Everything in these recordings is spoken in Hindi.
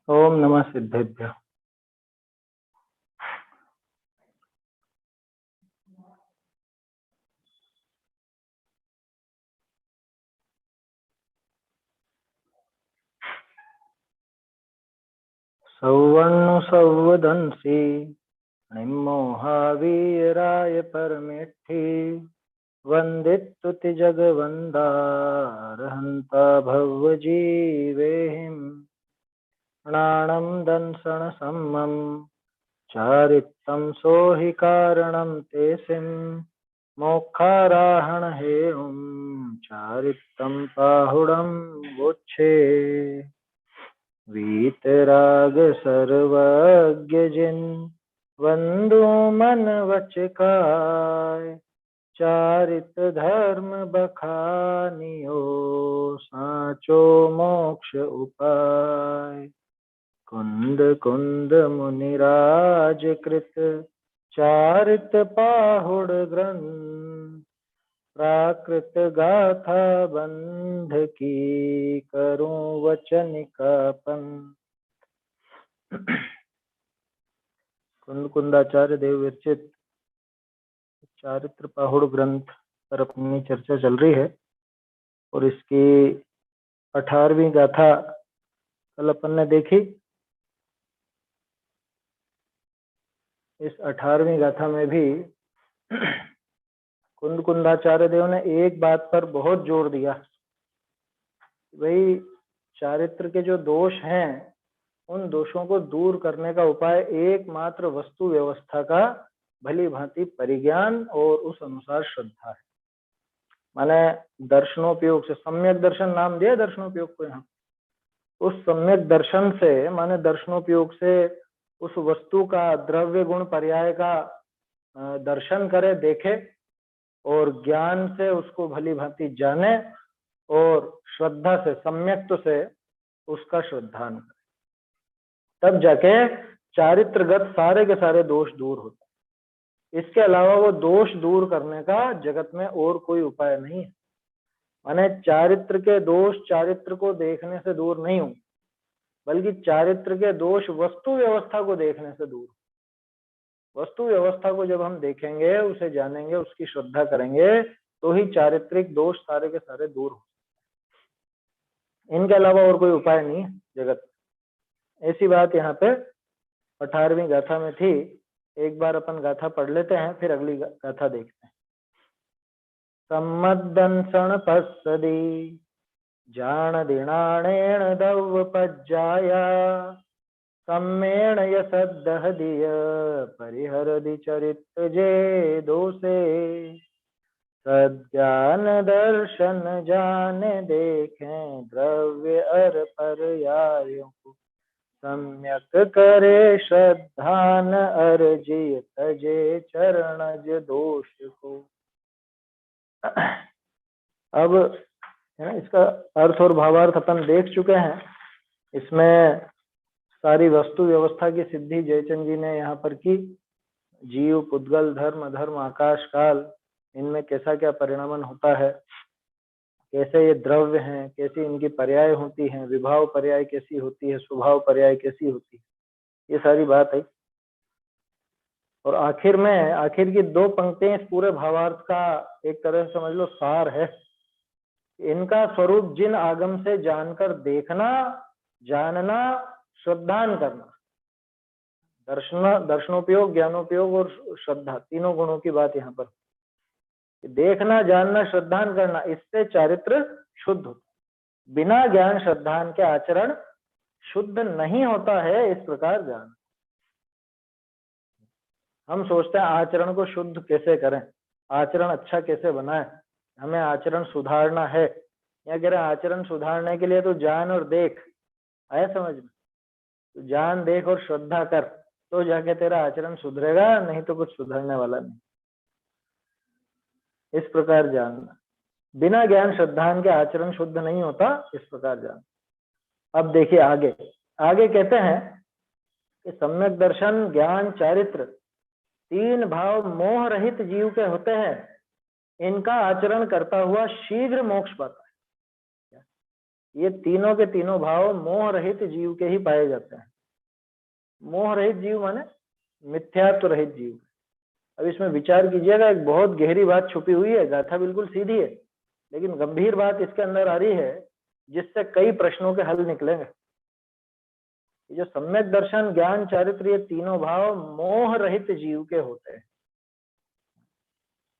ओम नमः सिद्धेभ्य। सौवर्ण सौवदंसी निम्मोहावीराय परमेष्ठि वंदित्तुति जगवंदारहंता भवजीवेहिं प्राणं दंसण सम्मम चारित्तं सोहि कारणं ते सिं मोक्षाराहण हेयं चारित्तं पाहुडं वोच्छे वीतराग सर्वज्ञ जिन वंदो मन वचकाय चारित धर्म बखानियो साचो मोक्ष उपाय कुंद कुंद मुनिराज कृत चारित पाहुड़ ग्रंथ प्राकृत गाथा बंध की करूं वचन कापन। कुंद कुंदाचार्य देव विरचित चारित्र पाहुड़ ग्रंथ पर अपनी चर्चा चल रही है और इसकी 18वीं गाथा कल अपन ने देखी। इस 18वीं गाथा में भी कुंद कुंदाचार्य देव ने एक बात पर बहुत जोर दिया, भाई चारित्र के जो दोष हैं उन दोषों को दूर करने का उपाय एकमात्र वस्तु व्यवस्था का भली भांति परिज्ञान और उस अनुसार श्रद्धा है। माने दर्शनोपयोग से, सम्यक दर्शन नाम दिया दर्शनोपयोग को यहाँ, उस सम्यक दर्शन से माने दर्शनोपयोग से उस वस्तु का द्रव्य गुण पर्याय का दर्शन करे, देखे और ज्ञान से उसको भली भांति जाने और श्रद्धा से, सम्यक्त से उसका श्रद्धान करे, तब जाके चारित्रगत सारे के सारे दोष दूर होते। इसके अलावा वो दोष दूर करने का जगत में और कोई उपाय नहीं है। माने चारित्र के दोष चारित्र को देखने से दूर नहीं होंगे, बल्कि चारित्र के दोष वस्तु व्यवस्था को देखने से दूर। वस्तु व्यवस्था को जब हम देखेंगे, उसे जानेंगे, उसकी श्रद्धा करेंगे, तो ही चारित्रिक दोष सारे के सारे दूर हो। इनके अलावा और कोई उपाय नहीं है जगत में। ऐसी बात यहाँ पे 18वीं गाथा में थी। एक बार अपन गाथा पढ़ लेते हैं, फिर अगली गाथा देखते हैं। सम्मदंसण पස්සदी जान दिनाणेण दव पज्जाया सम्मेण यसदहदिय परिहरदि चरित्र जे दोषे सज्ञान दर्शन जाने देखें द्रव्य अर पर्यायों को सम्यक करे श्रद्धान अर्जिय तजे चरणज दोष को। अब इसका अर्थ और भावार्थ अपन देख चुके हैं। इसमें सारी वस्तु व्यवस्था की सिद्धि जयचंद जी ने यहाँ पर की। जीव, पुद्गल, धर्म, अधर्म, आकाश, काल, इनमें कैसा क्या परिणामन होता है, कैसे ये द्रव्य हैं, कैसी इनकी पर्याय होती हैं, विभाव पर्याय कैसी होती है, स्वभाव पर्याय कैसी होती है, ये सारी बात है। और आखिर में, आखिर की 2 पंक्तियां इस पूरे भावार्थ का एक तरह से समझ लो सार है। इनका स्वरूप जिन आगम से जानकर देखना, जानना, श्रद्धान करना, दर्शनोपयोग, ज्ञानोपयोग और श्रद्धा, तीनों गुणों की बात यहाँ पर। देखना, जानना, श्रद्धान करना, इससे चारित्र शुद्ध होता। बिना ज्ञान श्रद्धान के आचरण शुद्ध नहीं होता है, इस प्रकार जान। हम सोचते हैं आचरण को शुद्ध कैसे करें, आचरण अच्छा कैसे बनाएं, हमें आचरण सुधारना है, या कह रहे हैं आचरण सुधारने के लिए तो जान और देख, आया समझ में? तो जान, देख और श्रद्धा कर, तो जाके तेरा आचरण सुधरेगा, नहीं तो कुछ सुधरने वाला नहीं। इस प्रकार जानना, बिना ज्ञान श्रद्धान के आचरण शुद्ध नहीं होता, इस प्रकार जानना। अब देखिए आगे, आगे कहते हैं कि सम्यक दर्शन, ज्ञान, चारित्र, 3 भाव मोह रहित जीव के होते हैं। इनका आचरण करता हुआ शीघ्र मोक्ष पाता है। ये तीनों के तीनों भाव मोह रहित जीव के ही पाए जाते हैं। मोह रहित जीव माने मिथ्यात्व रहित जीव। अब इसमें विचार कीजिएगा, एक बहुत गहरी बात छुपी हुई है। गाथा बिल्कुल सीधी है, लेकिन गंभीर बात इसके अंदर आ रही है, जिससे कई प्रश्नों के हल निकलेंगे। ये जो सम्यक दर्शन, ज्ञान, चारित्र, ये तीनों भाव मोह रहित जीव के होते हैं।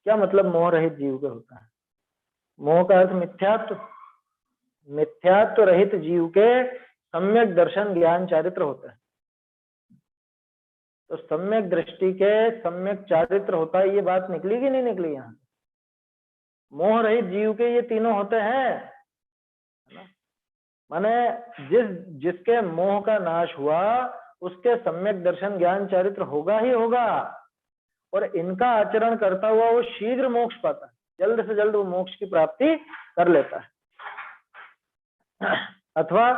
क्या मतलब मोह रहित जीव के होता है? मोह का अर्थ मिथ्यात्व। मिथ्यात्व रहित जीव के सम्यक दर्शन, ज्ञान, चारित्र होता है। तो सम्यक दृष्टि के सम्यक चारित्र होता है, ये बात निकली कि नहीं निकली? यहाँ मोह रहित जीव के ये तीनों होते हैं, माने जिसके मोह का नाश हुआ उसके सम्यक दर्शन, ज्ञान, चारित्र होगा ही होगा, और इनका आचरण करता हुआ वो शीघ्र मोक्ष पाता है, जल्द से जल्द वो मोक्ष की प्राप्ति कर लेता है। अथवा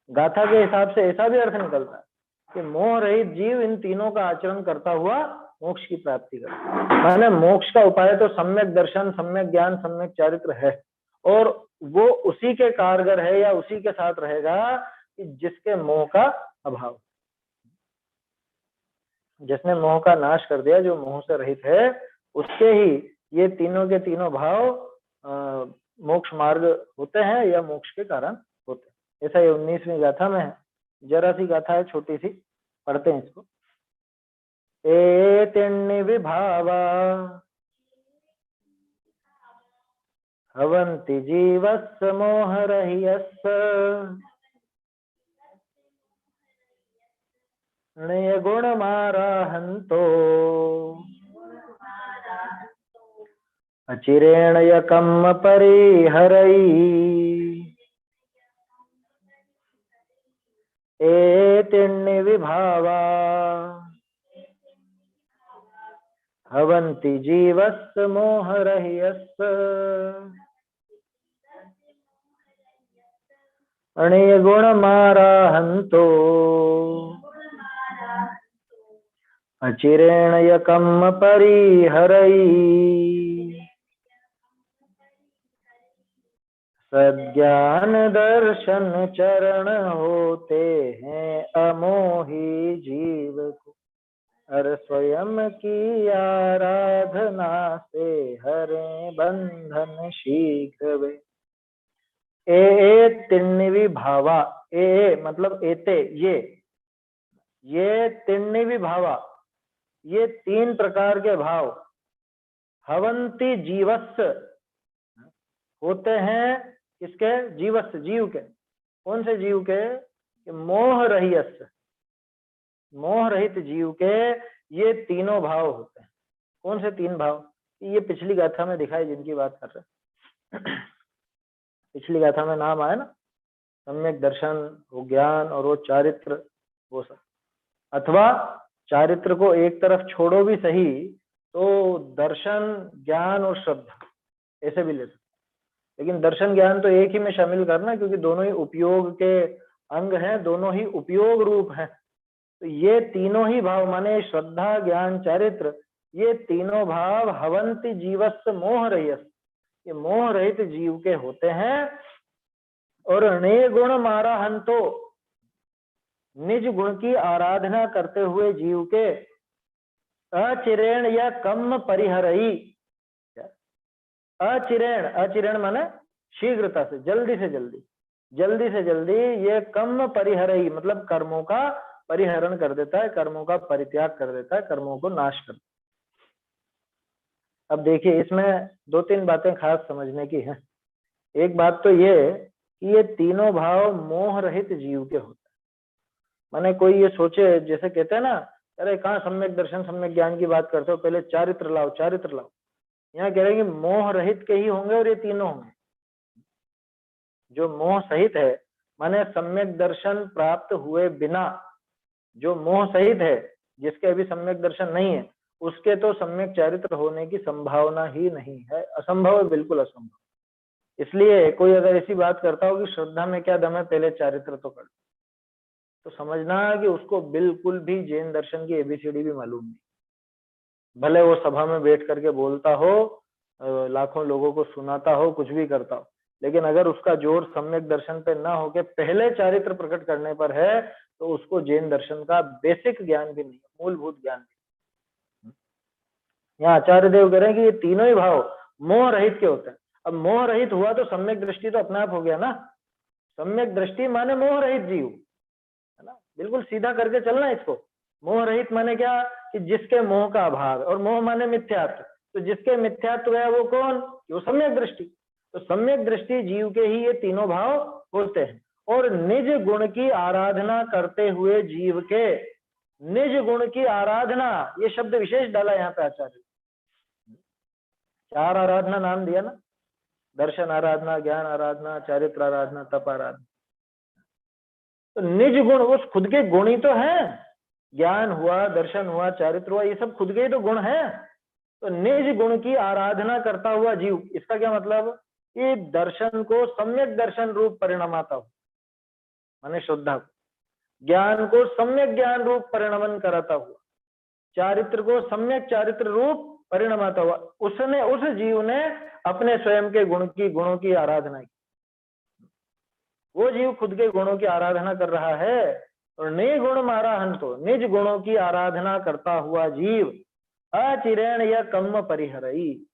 गाथा के हिसाब से ऐसा भी अर्थ निकलता है कि मोह रहित जीव इन तीनों का आचरण करता हुआ मोक्ष की प्राप्ति करता है। माने मोक्ष का उपाय तो सम्यक दर्शन, सम्यक ज्ञान, सम्यक चारित्र है, और वो उसी के कारगर है या उसी के साथ रहेगा कि जिसके मोह का अभाव, जिसने मोह का नाश कर दिया, जो मोह से रहित है, उसके ही ये तीनों के तीनों भाव मोक्ष मार्ग होते हैं या मोक्ष के कारण होते हैं। ऐसा ये 19वीं गाथा में है। जरा सी गाथा है, छोटी सी, पढ़ते हैं इसको। एतिन्नि विभावा हवन्ति जीवस्य मोहरहियस्य गुणमाराहन्तो अचिरेण यकम् परिहरै। एतिन्नि विभावा हवन्ति जीवस्य मोहरहियस्य गुणमाराहन्तो अचिरेण यकम् परिहरै। सज्ञान दर्शन चरण होते हैं अमोही जीव को, हर स्वयं की आराधना से हरे बंधन शीघ्र वे। ए तिन्निवि भावा, ए मतलब एते, ये तिन्निवि भावा, ये तीन प्रकार के भाव हवंती जीवस्य होते हैं। किसके? जीवस्य, जीव के। कौन से जीव के? मोह रहियस्य, मोह रहित जीव के ये तीनों भाव होते हैं। कौन से तीन भाव? ये पिछली गाथा में दिखाई, जिनकी बात कर रहे हैं। पिछली गाथा में नाम आया ना, सम्यक दर्शन, वो ज्ञान और वो चारित्र, वो सब। अथवा चारित्र को एक तरफ छोड़ो भी सही, तो दर्शन, ज्ञान और श्रद्धा ऐसे भी ले सकते, लेकिन दर्शन ज्ञान तो एक ही में शामिल करना, क्योंकि दोनों ही उपयोग के अंग हैं, दोनों ही उपयोग रूप हैं। तो ये तीनों ही भाव माने श्रद्धा, ज्ञान, चारित्र, ये तीनों भाव हवंति जीवस्य मोह रहियस्य, ये मोह रहित जीव के होते हैं। और निर्गुण माराहंतो, निज गुण की आराधना करते हुए जीव के अचिरेण या कम परिहरई। अचिरेण, अचिरेण माने शीघ्रता से, जल्दी से जल्दी, जल्दी से जल्दी, ये कम परिहरई मतलब कर्मों का परिहरण कर देता है, कर्मों का परित्याग कर देता है, कर्मों को नाश कर देता है। अब देखिए, इसमें दो तीन बातें खास समझने की हैं। एक बात तो ये कि ये तीनों भाव मोह रहित जीव के होते हैं। माने कोई ये सोचे, जैसे कहते हैं ना, अरे कहाँ सम्यक दर्शन, सम्यक ज्ञान की बात करते हो, पहले चारित्र लाओ, चारित्र लाओ। यहाँ कह रहे हैं कि मोह रहित के ही होंगे, और ये तीनों होंगे। जो मोह सहित है, माने सम्यक दर्शन प्राप्त हुए बिना, जो मोह सहित है, जिसके अभी सम्यक दर्शन नहीं है, उसके तो सम्यक चारित्र होने की संभावना ही नहीं है, असंभव है, बिल्कुल असंभव। इसलिए कोई अगर ऐसी बात करता हो कि श्रद्धा में क्या दम है, पहले चारित्र तो कर, तो समझना कि उसको बिल्कुल भी जैन दर्शन की एबीसीडी भी मालूम नहीं। भले वो सभा में बैठ करके बोलता हो, लाखों लोगों को सुनाता हो, कुछ भी करता हो, लेकिन अगर उसका जोर सम्यक दर्शन पे ना होके पहले चारित्र प्रकट करने पर है तो उसको जैन दर्शन का बेसिक ज्ञान भी नहीं, मूलभूत ज्ञान नहीं। यहाँ आचार्य देव कह रहे हैं कि ये तीनों ही भाव मोह रहित के होते हैं। अब मोह रहित हुआ तो सम्यक दृष्टि तो अपने आप हो गया ना। सम्यक दृष्टि माने मोह रहित जीव, है ना, बिल्कुल सीधा करके चलना इसको। मोह रहित माने क्या कि जिसके मोह का अभाव है, और मोह माने मिथ्यात्व, तो जिसके मिथ्यात्व है वो कौन, वो सम्यक दृष्टि। तो सम्यक दृष्टि जीव के ही ये तीनों भाव होते हैं। और निज गुण की आराधना करते हुए जीव के, निज गुण की आराधना, ये शब्द विशेष डाला यहाँ पे आचार्य। 4 आराधना नाम दिया ना, दर्शन आराधना, ज्ञान आराधना, चारित्र आराधना, तप आराधना। तो निज गुण, उस खुद के गुण ही तो है। ज्ञान हुआ, दर्शन हुआ, चारित्र हुआ, ये सब खुद के ही तो गुण है। तो निज गुण की आराधना करता हुआ जीव, इसका क्या मतलब कि दर्शन को सम्यक दर्शन रूप परिणमाता हो, माने श्रद्धा को, ज्ञान को सम्यक ज्ञान रूप परिणमन कराता हुआ, चारित्र को सम्यक चारित्र रूप परिणमाता हुआ, उसने, उस जीव ने अपने स्वयं के गुणों की आराधना की। वो जीव खुद के गुणों की आराधना कर रहा है। और निर्गुण मारा हंतो, निज गुणों की आराधना करता हुआ जीव अचिरेण या कम्म परिहरई,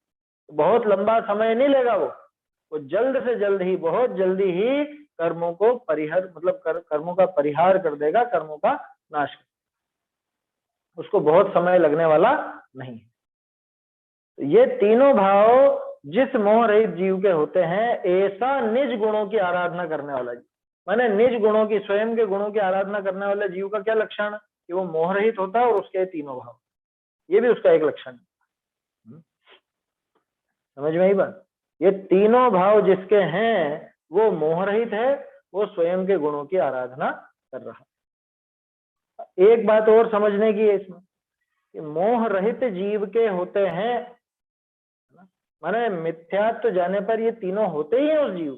बहुत लंबा समय नहीं लेगा वो जल्द से जल्द ही, बहुत जल्दी ही कर्मों को परिहर, मतलब कर्मों का परिहार कर देगा, कर्मों का नाश कर, उसको बहुत समय लगने वाला नहीं है। तो ये तीनों भाव जिस मोह रहित जीव के होते हैं, ऐसा निज गुणों की आराधना करने वाला जीव, माने निज गुणों की, स्वयं के गुणों की आराधना करने वाले जीव का क्या लक्षण, कि वो मोह रहित होता है और उसके तीनों भाव, ये भी उसका एक लक्षण है। समझ में आई बात। ये तीनों भाव जिसके हैं वो मोह रहित है, वो स्वयं के गुणों की आराधना कर रहा है। एक बात और समझने की है इसमें, कि मोह रहित जीव के होते हैं, माने मिथ्यात्व जाने पर ये तीनों होते ही हैं उस जीव।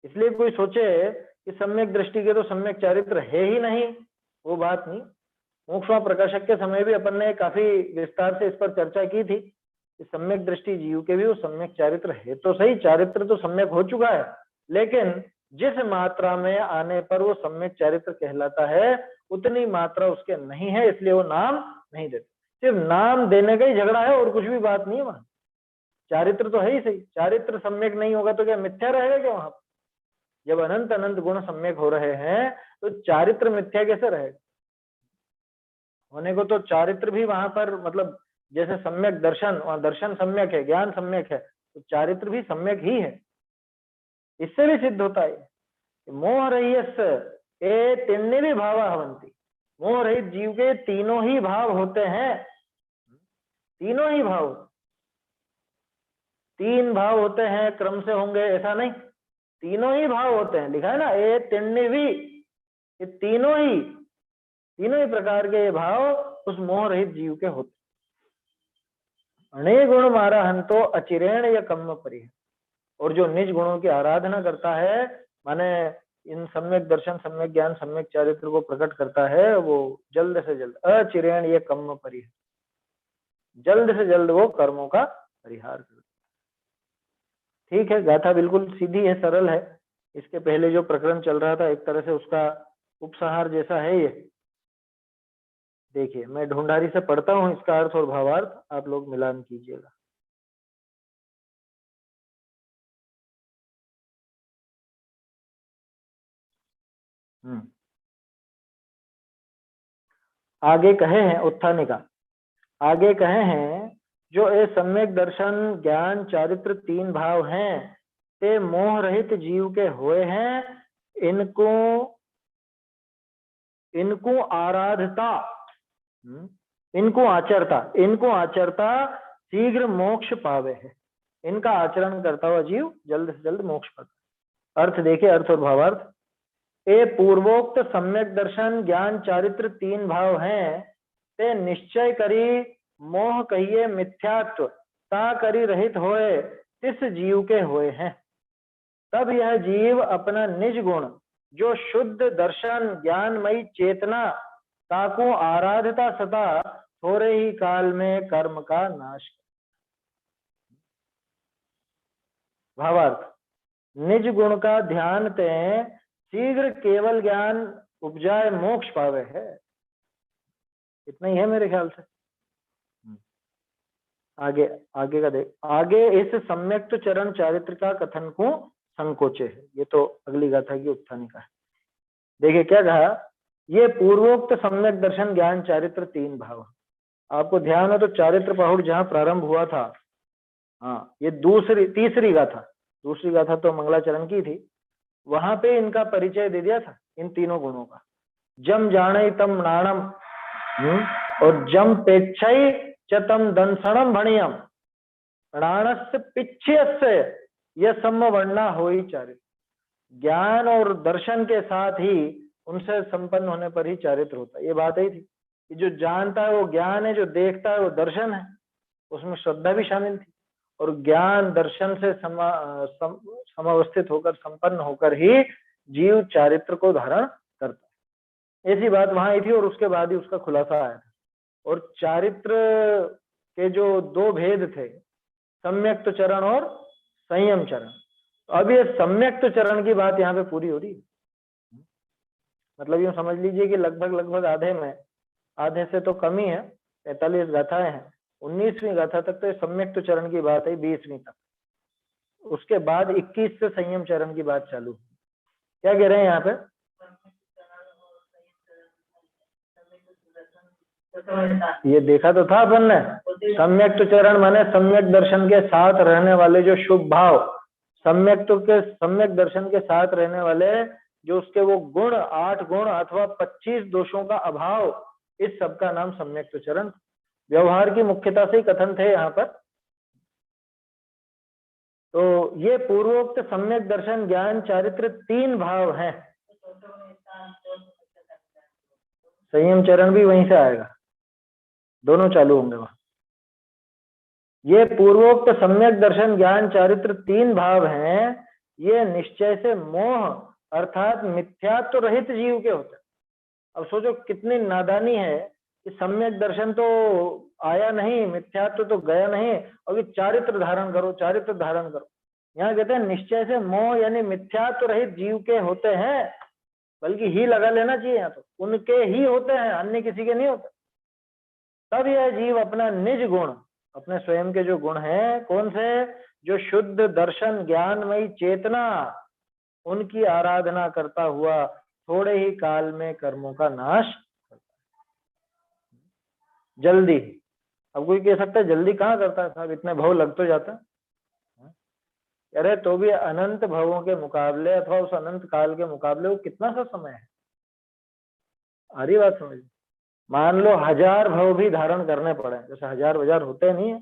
इसलिए कोई सोचे कि सम्यक दृष्टि के तो सम्यक चारित्र है ही नहीं, वो बात नहीं। मोक्षमा प्रकाशक के समय भी अपन ने काफी विस्तार से इस पर चर्चा की थी कि सम्यक दृष्टि जीव के भी वो सम्यक चारित्र है तो सही, चारित्र तो सम्यक हो चुका है, लेकिन जिस मात्रा में आने पर वो सम्यक चारित्र कहलाता है उतनी मात्रा उसके नहीं है, इसलिए वो नाम नहीं देते। सिर्फ नाम देने का ही झगड़ा है और कुछ भी बात नहीं है वहां। चारित्र तो है ही सही, चारित्र सम्यक नहीं होगा तो क्या मिथ्या रहेगा क्या वहां? जब अनंत अनंत गुण सम्यक हो रहे हैं तो चारित्र मिथ्या कैसे रहेगा? होने को तो चारित्र भी वहां पर, मतलब जैसे सम्यक दर्शन, और दर्शन सम्यक है, ज्ञान सम्यक है, तो चारित्र भी सम्यक ही है। इससे भी सिद्ध होता है मोह रहित ए तिन्ने भी भाव हवंती, मोह रहित जीव के तीनों ही भाव होते हैं। तीनों ही भाव, 3 भाव होते हैं क्रम से होंगे ऐसा नहीं, तीनों ही भाव होते हैं। लिखा है ना ए तिन्ने भी, ये तीनों ही प्रकार के भाव उस मोह रहित जीव के होते। अणे गुण मारा हंतो अचिरेण या कम्म परिह, और जो निज गुणों की आराधना करता है, माने इन सम्यक दर्शन, सम्यक ज्ञान, सम्यक चारित्र को प्रकट करता है, वो जल्द से जल्द अचिरेण या कम्म परिह, जल्द से जल्द वो कर्मों का परिहार करता। ठीक है, गाथा बिल्कुल सीधी है, सरल है। इसके पहले जो प्रकरण चल रहा था एक तरह से उसका उपसंहार जैसा है ये। देखिए मैं ढूंढारी से पढ़ता हूं, इसका अर्थ और भावार्थ आप लोग मिलान कीजिएगा। आगे कहे हैं उत्थानिका, आगे कहे हैं जो ये सम्यक दर्शन, ज्ञान, चारित्र 3 भाव हैं, ते मोह रहित जीव के हुए हैं। इनको आराधता, इनको आचरता शीघ्र मोक्ष पावे है। इनका आचरण करता हुआ जीव जल्द से जल्द मोक्ष पाता। अर्थ देखिए, अर्थ और भावार्थ। ए पूर्वोक्त सम्यक दर्शन, ज्ञान, चारित्र 3 भाव हैं, ते निश्चय करी मोह कहिए मिथ्यात्व ता करी रहित होए तिस जीव के होए हैं। तब यह जीव अपना निज गुण जो शुद्ध दर्शन ज्ञानमयी चेतना ताको आराधता सता थोड़े ही काल में कर्म का नाश। भावार्थ, निज गुण का ध्यान ते शीघ्र केवल ज्ञान उपजाए मोक्ष पावे है। इतना ही है मेरे ख्याल से। आगे आगे का देख, आगे इस सम्यक्त चरण चारित्र का कथन को संकोचे है। ये तो अगली गाथा की उत्थानिका है। देखिए क्या कहा, ये पूर्वोक्त सम्यक दर्शन ज्ञान चारित्र तीन भाव। आपको ध्यान हो तो चारित्र पहुड़ जहां प्रारंभ हुआ था, हाँ ये तीसरी गाथा तो मंगलाचरण की थी, वहां पे इनका परिचय दे दिया था इन तीनों गुणों का। जम जाने तम नाणम और जम पेक्षई चतम दंसणम भणियम प्राणस्य पिच्छ्यस्य यह समवर्णा होई चारित्र। ज्ञान और दर्शन के साथ ही उनसे संपन्न होने पर ही चारित्र होता है। ये बात ही थी कि जो जानता है वो ज्ञान है, जो देखता है वो दर्शन है। उसमें श्रद्धा भी शामिल थी। और ज्ञान दर्शन से समावस्थित होकर संपन्न होकर ही जीव चारित्र को धारण करता है। ऐसी बात वहां आई थी और उसके बाद ही उसका खुलासा आया था। और चारित्र के जो दो भेद थे, सम्यक्त चरण और संयम चरण, अब ये सम्यक्त चरण की बात यहाँ पे पूरी हो रही है। मतलब यूं समझ लीजिए कि लगभग आधे से तो कम ही है, 45 गाथाएं हैं, 19वीं गाथा तक तो सम्यक्त चरण की बात है, 20वीं तक। उसके बाद 21 से संयम चरण की बात चालू। क्या कह रहे हैं यहाँ पे, ये देखा तो था अपन ने, सम्यक्त चरण माने सम्यक दर्शन के साथ रहने वाले जो शुभ भाव, सम्यक दर्शन के साथ रहने वाले जो उसके वो गुण, 8 गुण अथवा 25 दोषों का अभाव, इस सब का नाम सम्यक्त चरण। व्यवहार की मुख्यता से ही कथन थे यहाँ पर। तो ये पूर्वोक्त सम्यक दर्शन ज्ञान चारित्र तीन भाव हैं। संयम चरण भी वहीं से आएगा, दोनों चालू होंगे वहां। ये पूर्वोक्त सम्यक दर्शन ज्ञान चारित्र तीन भाव हैं। ये निश्चय से मोह अर्थात मिथ्यात्व रहित जीव के होते हैं। अब सोचो कितनी नादानी है कि सम्यक दर्शन तो आया नहीं, मिथ्यात्व तो गया नहीं, और ये चारित्र धारण करो। यहाँ कहते हैं निश्चय से मोह यानी मिथ्यात्व रहित जीव के होते हैं, बल्कि ही लगा लेना चाहिए यहाँ, तो उनके ही होते हैं, अन्य किसी के नहीं होते। तब यह जीव अपना निज गुण, अपने स्वयं के जो गुण हैं, कौन से, जो शुद्ध दर्शन ज्ञानमयी चेतना, उनकी आराधना करता हुआ थोड़े ही काल में कर्मों का नाश करता है। जल्दी, अब कोई कह सकता है जल्दी कहाँ करता है साहब, इतने भाव लग तो जाता है। अरे तो भी अनंत भवों के मुकाबले अथवा उस अनंत काल के मुकाबले वो कितना सा समय है। आ रही बात समझ, मान लो 1000 भव भी धारण करने पड़े, जैसे 1000 होते नहीं है,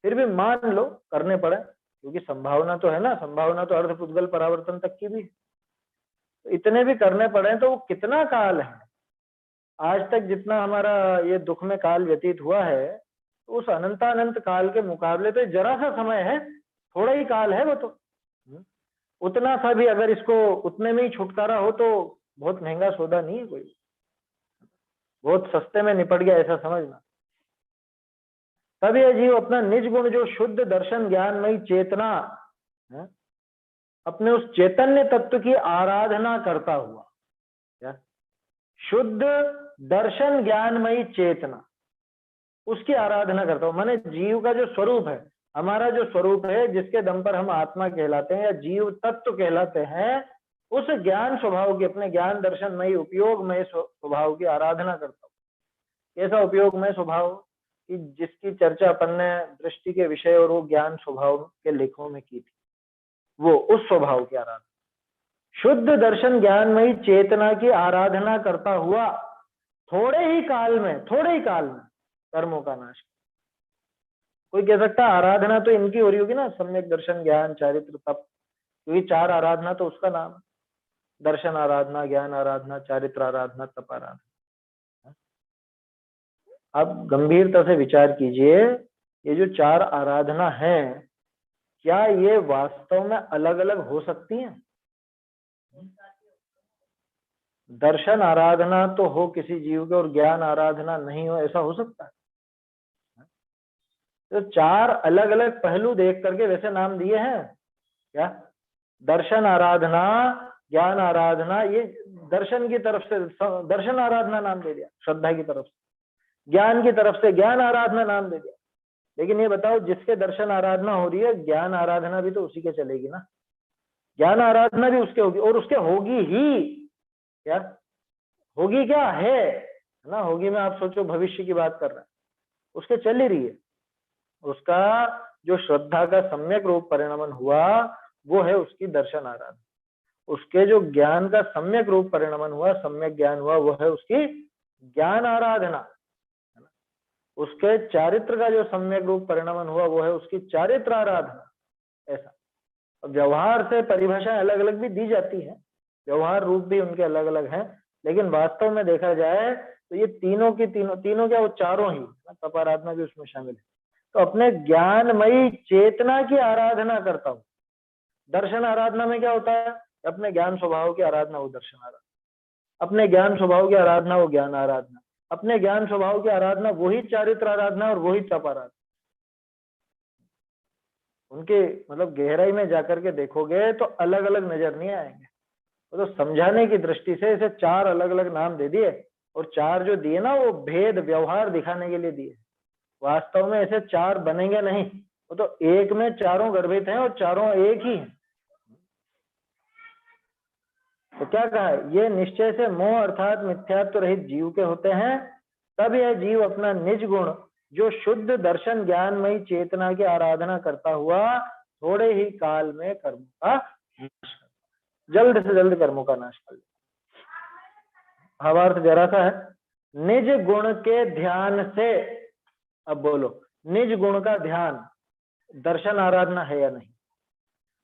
फिर भी मान लो करने पड़े, क्योंकि संभावना तो है ना, संभावना तो अर्ध पुद्गल परावर्तन तक की भी, तो इतने भी करने पड़े तो वो कितना काल है। आज तक जितना हमारा ये दुख में काल व्यतीत हुआ है, तो उस अनंतानंत काल के मुकाबले तो जरा सा समय है, थोड़ा ही काल है वो तो। उतना सा भी अगर इसको उतने में ही छुटकारा हो तो बहुत महंगा सौदा नहीं है कोई, बहुत सस्ते में निपट गया ऐसा समझना। तब यह जीव अपना निज गुण जो शुद्ध दर्शन ज्ञानमयी चेतना है, अपने उस चैतन्य तत्व की आराधना करता हुआ, क्या शुद्ध दर्शन ज्ञानमयी चेतना, उसकी आराधना करता हूं। माने जीव का जो स्वरूप है, हमारा जो स्वरूप है, जिसके दम पर हम आत्मा कहलाते हैं या जीव तत्व कहलाते हैं, उस ज्ञान स्वभाव की, अपने ज्ञान दर्शनमयी उपयोगमय स्वभाव की आराधना करता हूँ। कैसा उपयोगमय स्वभाव कि जिसकी चर्चा अपन ने दृष्टि के विषय और वो ज्ञान स्वभाव के लेखों में की थी, वो उस स्वभाव की आराधना, शुद्ध दर्शन ज्ञानमयी चेतना की आराधना करता हुआ थोड़े ही काल में कर्मों का नाश। कोई कह सकता आराधना तो इनकी हो रही होगी ना, सम्यक दर्शन ज्ञान चारित्र तप, क्योंकि 4 आराधना तो उसका नाम है, दर्शन आराधना, ज्ञान आराधना, चारित्र आराधना, तप आराधना। आप गंभीरता से विचार कीजिए, ये जो 4 आराधना है, क्या ये वास्तव में अलग अलग हो सकती हैं? दर्शन आराधना तो हो किसी जीव के और ज्ञान आराधना नहीं हो, ऐसा हो सकता है? तो 4 अलग अलग पहलू देख करके वैसे नाम दिए हैं क्या? दर्शन आराधना, ज्ञान आराधना, ये दर्शन की तरफ से दर्शन आराधना नाम दे दिया, श्रद्धा की तरफ से ज्ञान की तरफ से ज्ञान आराधना नाम दे दिया। लेकिन ये बताओ, जिसके दर्शन आराधना हो रही है, ज्ञान आराधना भी तो उसी के चलेगी ना, ज्ञान आराधना भी उसके होगी, और उसके होगी ही। क्या होगी? क्या है ना, होगी में आप सोचो भविष्य की बात कर रहे हैं, उसके चल ही रही है। उसका जो श्रद्धा का सम्यक रूप परिणमन हुआ वो है उसकी दर्शन आराधना, उसके जो ज्ञान का सम्यक रूप परिणमन हुआ, सम्यक ज्ञान हुआ, वो है उसकी ज्ञान आराधना। उसके चारित्र का जो सम्यक रूप परिणमन हुआ वो है उसकी चारित्र आराधना। ऐसा व्यवहार से परिभाषाएं अलग अलग भी दी जाती है, व्यवहार रूप भी उनके अलग अलग हैं, लेकिन वास्तव में देखा जाए तो ये तीनों की तीनों क्या, वो चारों ही, तप आराधना भी उसमें शामिल है। तो अपने ज्ञानमयी चेतना की आराधना करता हूं। दर्शन आराधना में क्या होता है? अपने ज्ञान स्वभाव की आराधना वो दर्शन आराधना, अपने ज्ञान स्वभाव की आराधना वो ज्ञान आराधना, अपने ज्ञान स्वभाव की आराधना वही चारित्र आराधना और वही तप आराधना। उनके मतलब गहराई में जाकर के देखोगे तो अलग अलग नजर नहीं आएंगे। तो समझाने की दृष्टि से इसे चार अलग अलग नाम दे दिए, और चार जो दिए ना वो भेद व्यवहार दिखाने के लिए दिए, वास्तव में ऐसे चार बनेंगे नहीं, वो तो एक में चारों गर्भित हैं और चारों एक ही हैं। तो क्या कहा है? ये निश्चय से मोह अर्थात मिथ्यात्व रहित जीव के होते हैं, तब यह जीव अपना निज गुण जो शुद्ध दर्शन ज्ञानमयी चेतना की आराधना करता हुआ थोड़े ही काल में कर्म का जल्द से जल्द कर्मों का नाश कर ले। भावार्थ जरा सा है, निज गुण के ध्यान से, अब बोलो, निज गुण का ध्यान दर्शन आराधना है या नहीं?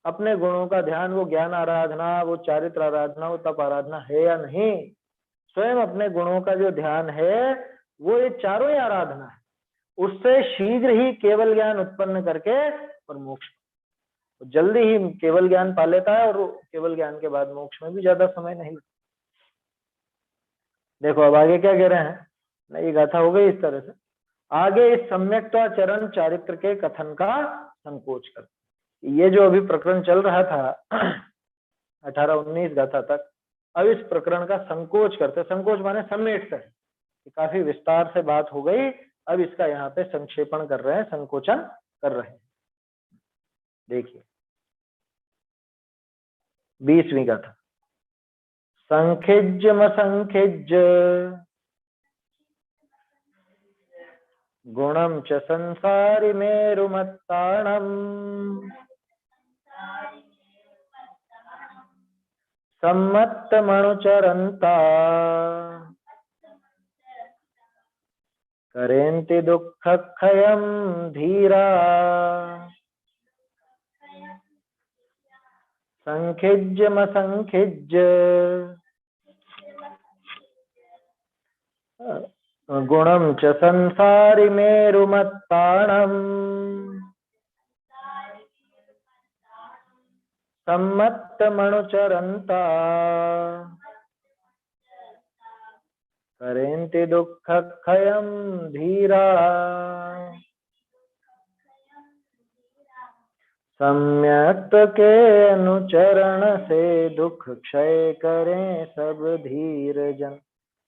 अपने गुणों का ध्यान वो ज्ञान आराधना, वो चारित्र आराधना, वो तप आराधना है या नहीं? स्वयं अपने गुणों का जो ध्यान है वो ये चारों ही आराधना है, उससे शीघ्र ही केवल ज्ञान उत्पन्न करके और मोक्ष, जल्दी ही केवल ज्ञान पा लेता है, और केवल ज्ञान के बाद मोक्ष में भी ज्यादा समय नहीं। देखो अब आगे क्या कह रहे हैं, ये गाथा हो गई इस तरह से। आगे इस सम्यक्त्वाचरण चारित्र के कथन का संकोच कर, ये जो अभी प्रकरण चल रहा था 18-19 गाथा तक, अब इस प्रकरण का संकोच करते, संकोच माने समेट कर, काफी विस्तार से बात हो गई, अब इसका यहाँ पे संक्षेपण कर रहे हैं, संकोचन कर रहे हैं। देखिए 20वीं गाथा, संखिज्यमसंखिज्य गुणम च संसारि मेरुमत्ताणम् सम्मत्तमनुचरन्ता करेन्ति दुःखक्षयं धीरा संखिज्यमसंखिज्य गुणं च संसारि मेरुमत्ताणम् सम्मत्तमनुचरन्ता करेन्ति दुःखक्षयं धीरा सम्यक्त के अनुचरण से दुख क्षय करें सब धीर जन,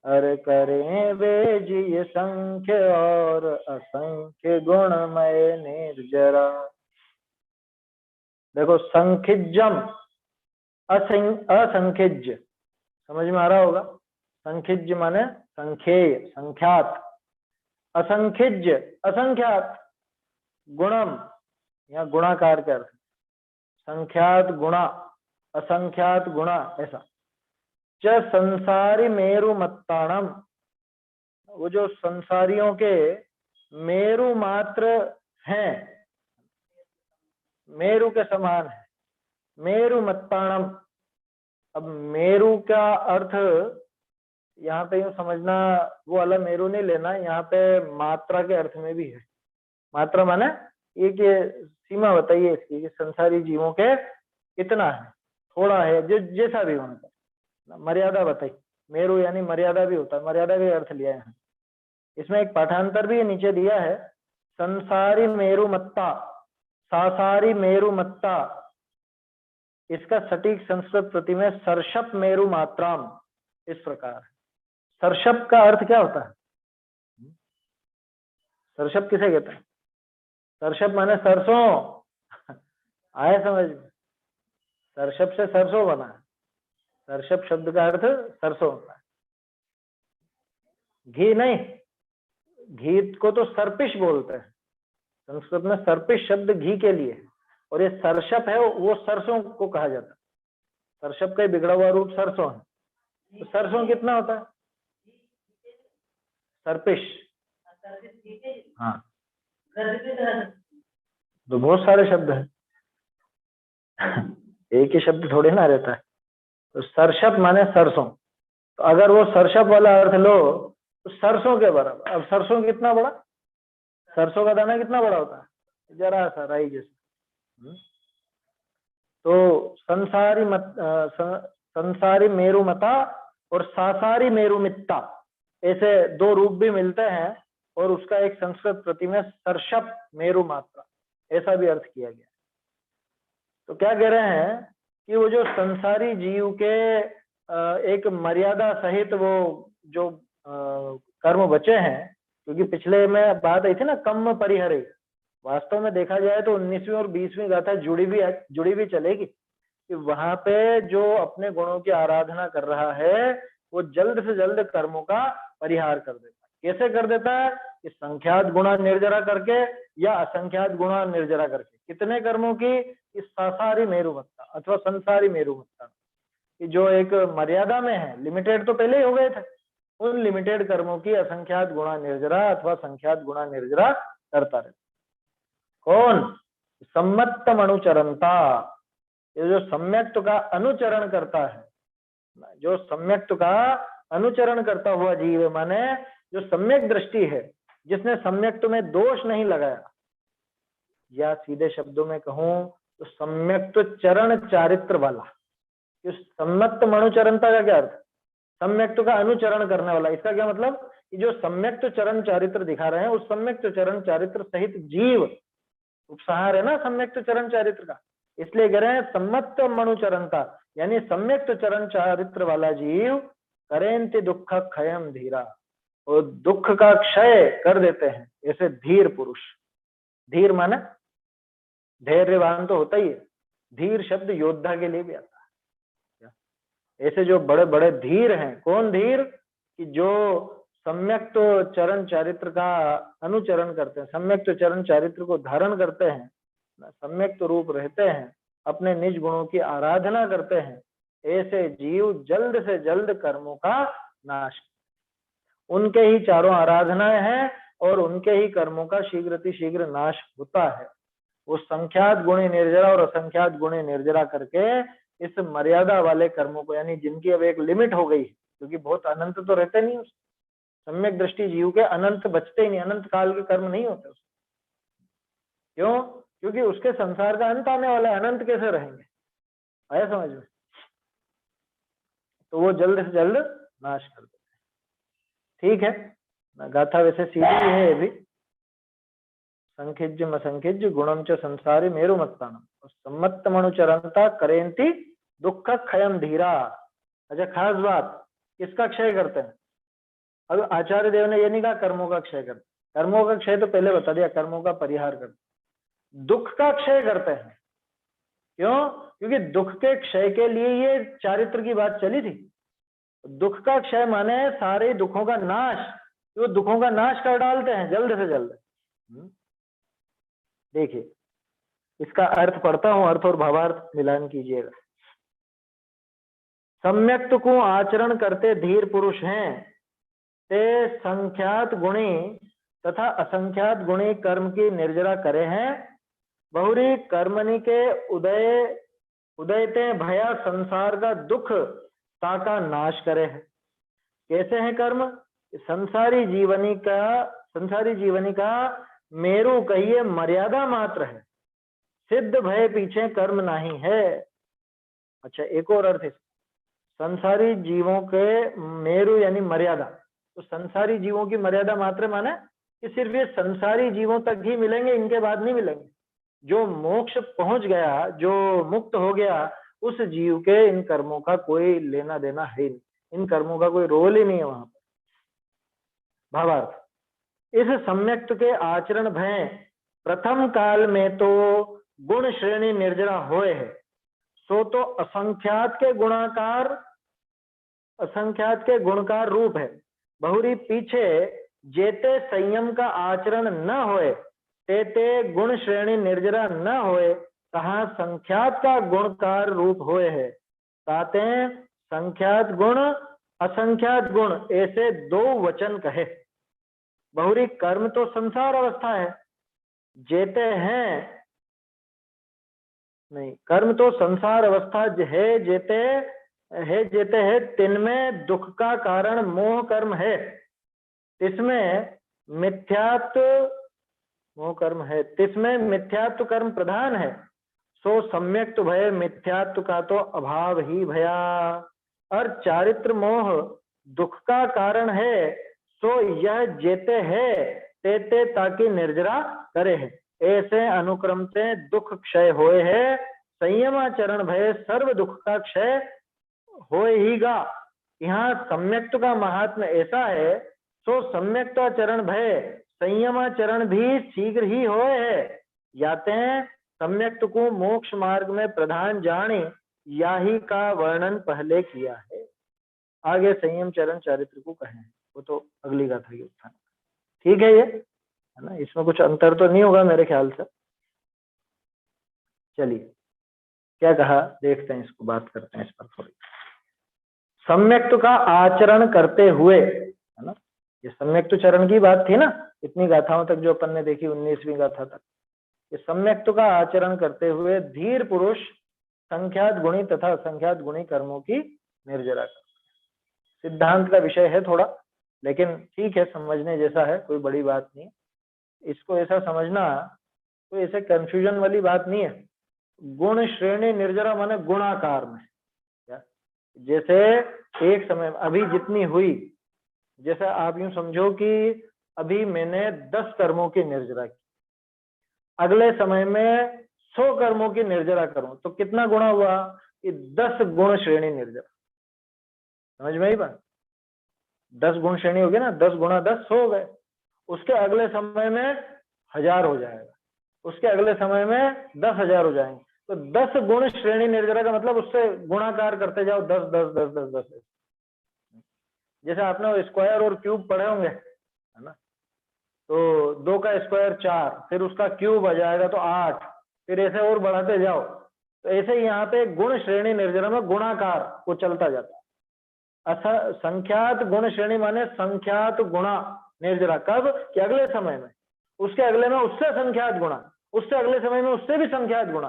अर करें वे जिय संख्य और असंख्य गुणमय निर्जरा। देखो संखिज्यम असंखिज्य, समझ में आ रहा होगा? संखिज्य माने संख्येय, संख्यात, असंखिज्य असंख्यात, गुणम या गुणाकार के अर्थ, संख्यात गुणा, असंख्यात गुणा, ऐसा। च संसारी मेरु मत्ताणम, वो जो संसारियों के मेरु मात्र हैं, मेरु के समान है, मेरु मत्ताणम। अब मेरु का अर्थ यहाँ पे यूं समझना, वो अलग मेरु नहीं लेना, यहाँ पे मात्रा के अर्थ में भी है। मात्रा माने एक सीमा बताइए इसकी कि संसारी जीवों के कितना है, थोड़ा है, जो जैसा भी होना, मर्यादा बताइए। मेरु यानी मर्यादा भी होता है, मर्यादा का अर्थ लिया है। इसमें एक पाठांतर भी नीचे दिया है, संसारी मेरु मत्ता, सासारी मेरु मत्ता, इसका सटीक संस्कृत प्रतिमेय सर्षप मेरु मात्राम इस प्रकार है। सर्षप का अर्थ क्या होता है? सर्षप किसे कहते हैं? सर्षप माने सरसों। आए समझ में? सर्षप से सरसों बना है। सर्षप शब्द का अर्थ सरसों होता है, घी नहीं। घी को तो सर्पिश बोलते हैं, संस्कृत में सर्पिश शब्द घी के लिए है, और ये सर्षप है वो सरसों को कहा जाता है। सर्षप का बिगड़ा हुआ रूप सरसों है। तो सरसों कितना होता है? सर्पिश, हाँ, तो बहुत सारे शब्द हैं। एक ही शब्द थोड़ी ना रहता है। तो सर्षप माने सरसों। तो अगर वो सर्षप वाला अर्थ लो तो सरसों के बराबर। अब सरसों कितना बड़ा? सरसों का दाना कितना बड़ा होता है? जरा सा, राई जैसा। तो संसारी मेरुमता और सासारी मेरुमित्ता, ऐसे दो रूप भी मिलते हैं, और उसका एक संस्कृत प्रतिमेय सर्षप मेरु मात्रा, ऐसा भी अर्थ किया गया। तो क्या कह रहे हैं कि वो जो संसारी जीव के एक मर्यादा सहित वो जो कर्म बचे हैं, क्योंकि पिछले में बात आई थी ना कम्म परिहरे, वास्तव में देखा जाए तो 19वीं और 20वीं गाथा जुड़ी भी चलेगी कि वहां पे जो अपने गुणों की आराधना कर रहा है वो जल्द से जल्द कर्मों का परिहार कर देता है। कैसे कर देता है? कि संख्यात गुणा निर्जरा करके या असंख्यात गुणा निर्जरा करके। कितने कर्मों की? इस सासारी मेरुमत्ता अथवा संसारी मेरुमत्ता, कि जो एक मर्यादा में है, लिमिटेड तो पहले ही हो गए थे, उन लिमिटेड कर्मों की असंख्यात गुणा निर्जरा अथवा संख्यात गुणा निर्जरा करता रहता। कौन? सम्मत्तम अनुचरंता, ये जो सम्यक्त का अनुचरण करता है, जो सम्यक्त का अनुचरण करता हुआ जीव, माने जो सम्यक दृष्टि है, जिसने सम्यक्त में दोष नहीं लगाया, या सीधे शब्दों में कहूं तो सम्यक्त चरण चारित्र वाला। सम्यक्त अनुचरणता का क्या अर्थ? सम्यक्त का अनुचरण करने वाला। इसका क्या मतलब? कि जो सम्यक्त चरण चारित्र दिखा रहे हैं, उस सम्यक्त चरण चारित्र सहित जीव उपसहार है ना सम्यक्त चरण चारित्र का, इसलिए कह रहे हैं सम्मत मनुचरणता, यानी सम्यक्त चरण चारित्र वाला जीव करेंति दुख क्षयम धीरा, और दुख का क्षय कर देते हैं ऐसे धीर पुरुष। धीर माने धैर्यवान तो होता ही है, धीर शब्द योद्धा के लिए भी आता है। ऐसे जो बड़े बड़े धीर हैं, कौन धीर? कि जो सम्यक तो चरण चारित्र का अनुचरण करते हैं, सम्यक तो चरण चारित्र को धारण करते हैं, सम्यक तो रूप रहते हैं, अपने निज गुणों की आराधना करते हैं, ऐसे जीव जल्द से जल्द कर्मों का नाश, उनके ही चारों आराधनाएं हैं और उनके ही कर्मों का शीघ्र नाश होता है। वो संख्यात गुणी निर्जरा और असंख्यात गुणी निर्जरा करके इस मर्यादा वाले कर्मों को, यानी जिनकी अब एक लिमिट हो गई, क्योंकि बहुत अनंत तो रहते नहीं, सम्यक दृष्टि जीव के अनंत बचते ही नहीं, अनंत काल के कर्म नहीं होते उसके। क्यों? क्योंकि उसके संसार का अंत आने वाला है, अनंत कैसे रहेंगे? आया समझ में? तो वो जल्द से जल्द नाश कर देते हैं। ठीक है, गाथा वैसे सीधी है ये भी। संखिज्य मसंखिज्य गुणम च संसारी मेरु मत्तानम सम्मत मनुचरंता करेंति दुख क्षयम धीरा। अच्छा, खास बात, किसका क्षय करते हैं? अब आचार्य देव ने ये नहीं कहा कर्मों का क्षय करते, कर्मों का क्षय तो पहले बता दिया, कर्मों का परिहार करते, दुख का क्षय करते हैं। क्यों? क्योंकि दुख के क्षय के लिए ये चारित्र की बात चली थी। दुख का क्षय माने सारे दुखों का नाश, वो दुखों का नाश कर डालते हैं जल्द से जल्द। देखिए इसका अर्थ पढ़ता हूं, अर्थ और भावार्थ मिलान कीजिएगा। सम्यक्त को आचरण करते धीर पुरुष हैं, ते संख्यात गुणी तथा असंख्यात गुणी कर्म की निर्जरा करे हैं, बहुरी कर्मणि के उदयते भया संसार का दुख ताका नाश करे है। कैसे है कर्म? संसारी जीवनी का मेरु कहिए मर्यादा मात्र है, सिद्ध भय पीछे कर्म नहीं है। अच्छा, एक और अर्थ है, संसारी जीवों के मेरु यानी मर्यादा, तो संसारी जीवों की मर्यादा मात्र माने कि सिर्फ ये संसारी जीवों तक ही मिलेंगे, इनके बाद नहीं मिलेंगे। जो मोक्ष पहुंच गया, जो मुक्त हो गया, उस जीव के इन कर्मों का कोई लेना देना है नहीं, इन कर्मों का कोई रोल ही नहीं है वहां पर। भावार्थ, इस सम्यक्त के आचरण भय प्रथम काल में तो गुण श्रेणी निर्जरा होए है, सो तो असंख्यात के गुणकार रूप है। बहुरी पीछे जेते संयम का आचरण न होए, तेते गुण श्रेणी निर्जरा न होए, कहा संख्यात का गुणकार रूप होए है। ताते संख्यात गुण असंख्यात गुण ऐसे दो वचन कहे। बहुरी कर्म तो संसार अवस्था है, जेते हैं नहीं, कर्म तो संसार अवस्था है, जेते है तिनमें दुख का कारण मोह कर्म है, इसमें मिथ्यात्व मोह कर्म है, तिसमें मिथ्यात्व कर्म प्रधान है। सो सम्यक्त भय मिथ्यात्व का तो अभाव ही भया। और चारित्र मोह दुख का कारण है, सो यह जेते है तेते ताकि निर्जरा करे है। ऐसे अनुक्रम से दुख क्षय होए है, संयमाचरण भय सर्व दुख का क्षय होए हीगा। यहाँ सम्यक्त का महात्म्य ऐसा है, सो सम्यक्ताचरण भय संयमाचरण भी शीघ्र ही होए है। याते सम्यक्त को मोक्ष मार्ग में प्रधान जाने, याही का वर्णन पहले किया है। आगे संयम चरण चारित्र को कहे हैं, वो तो अगली गाथा की उत्थान। ठीक है, ये है ना, इसमें कुछ अंतर तो नहीं होगा मेरे ख्याल से। चलिए क्या कहा देखते हैं, इसको बात करते हैं इस पर थोड़ी। सम्यक्त का आचरण करते हुए, है ना, ये सम्यक्त चरण की बात थी ना, इतनी गाथाओं तक जो अपन ने देखी 19वीं गाथा तक। ये सम्यक्त का आचरण करते हुए धीर पुरुष संख्यात गुणी तथा असंख्यात गुणी कर्मों की निर्जरा कर। सिद्धांत का विषय है थोड़ा, लेकिन ठीक है, समझने जैसा है, कोई बड़ी बात नहीं। इसको ऐसा समझना, कोई ऐसे कंफ्यूजन वाली बात नहीं है। गुण श्रेणी निर्जरा माने गुणाकार में, जैसे एक समय अभी जितनी हुई, जैसे आप यूं समझो कि अभी मैंने 10 कर्मों की निर्जरा की, अगले समय में 100 कर्मों की निर्जरा करूं तो कितना गुणा हुआ? कि 10 गुण श्रेणी निर्जरा। समझ में आई बात? 10 गुण श्रेणी हो गई ना, 10 गुणा 10 100 हो गए। उसके अगले समय में 1000 हो जाएगा, उसके अगले समय में 10,000 हो जाएंगे। तो 10 गुण श्रेणी निर्जरा का मतलब उससे गुणाकार करते जाओ, 10 10 10 10 10। जैसे आपने स्क्वायर और क्यूब पढ़े होंगे, है ना, तो 2 का स्क्वायर 4, फिर उसका क्यूब आ जाएगा तो 8, फिर ऐसे और बढ़ाते जाओ। तो ऐसे यहाँ पे गुण श्रेणी निर्जरा में गुणाकार वो चलता जाता है। संख्यात गुण श्रेणी माने संख्यात गुणा निर्जरा, कब? कि अगले समय में, उसके अगले में उससे संख्यात गुणा, उससे अगले समय में उससे भी संख्यात गुणा,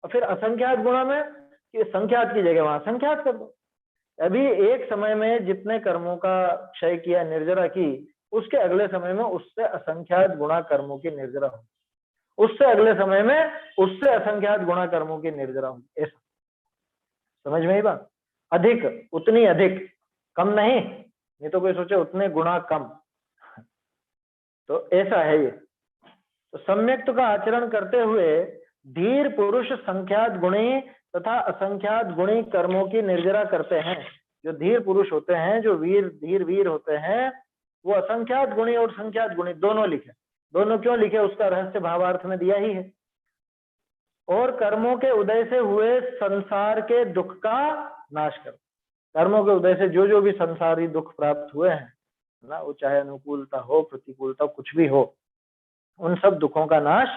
और फिर असंख्यात गुणा में कि संख्यात की जगह वहां संख्यात कर दो। अभी एक समय में जितने कर्मों का क्षय किया, निर्जरा की, उसके अगले समय में उससे असंख्यात गुणा कर्मों की निर्जरा हो, उससे अगले समय में उससे असंख्यात गुणा कर्मों की निर्जरा हो। ऐसा समझ में ही बात? अधिक, उतनी अधिक, कम नहीं। नहीं तो कोई सोचे उतने गुणा कम, तो ऐसा है ये। तो सम्यक्त का आचरण करते हुए धीर पुरुष संख्यात गुणी तथा असंख्यात गुणी कर्मों की निर्जरा करते हैं। जो धीर पुरुष होते हैं, जो धीर वीर होते हैं, वो असंख्यात गुणी और संख्यात गुणी दोनों लिखे। दोनों क्यों लिखे, उसका रहस्य भावार्थ में दिया ही है। और कर्मों के उदय से हुए संसार के दुख का नाश कर। कर्मों के उदय से जो जो भी संसारी दुख प्राप्त हुए हैं ना, वो चाहे अनुकूलता हो, प्रतिकूलता, कुछ भी हो, उन सब दुखों का नाश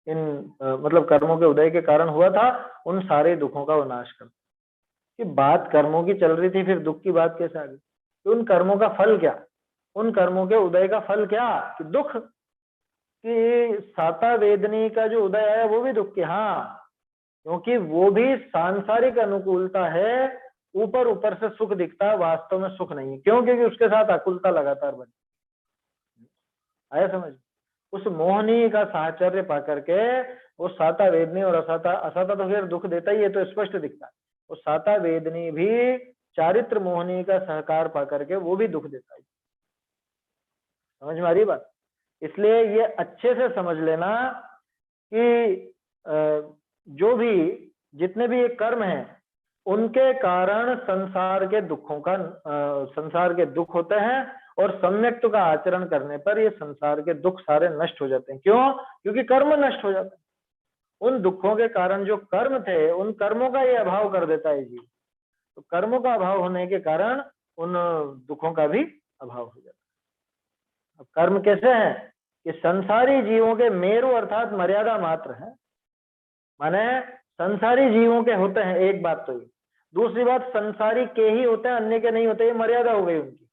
इन मतलब कर्मों के उदय के कारण हुआ था, उन सारे दुखों का वो नाश कर। कि बात कर्मों की चल रही थी, फिर दुख की बात कैसे आ गई? तो उन कर्मों का फल क्या? उन कर्मों के उदय का फल क्या? कि दुख। कि साता वेदनी का जो उदय है वो भी दुख की, हाँ, क्योंकि वो भी सांसारिक अनुकूलता है, ऊपर ऊपर से सुख दिखता है, वास्तव में सुख नहीं है। क्यों? क्योंकि उसके साथ अकुलता लगातार बनी। आया समझ? उस मोहनी का साहचर्य पा करके वो साता वेदनी और असाता तो फिर दुख देता ही है, तो स्पष्ट दिखता है। वो साता वेदनी भी चारित्र मोहनी का सहकार पा करके वो भी दुख देता है। समझ में आ रही बात? इसलिए ये अच्छे से समझ लेना कि जो भी जितने भी ये कर्म हैं, उनके कारण संसार के दुख होते हैं, और सम्यक्त्व का आचरण करने पर ये संसार के दुख सारे नष्ट हो जाते हैं। क्यों? क्योंकि कर्म नष्ट हो जाते हैं। उन दुखों के कारण जो कर्म थे, उन कर्मों का ये अभाव कर देता है जीव। तो कर्मों का अभाव होने के कारण उन दुखों का भी अभाव हो जाता है। अब कर्म कैसे है कि संसारी जीवों के मेरु अर्थात मर्यादा मात्र है, माने संसारी जीवों के होते हैं, एक बात तो ये। दूसरी बात, संसारी के ही होते हैं, अन्य के नहीं होते, ये मर्यादा हो गई उनकी।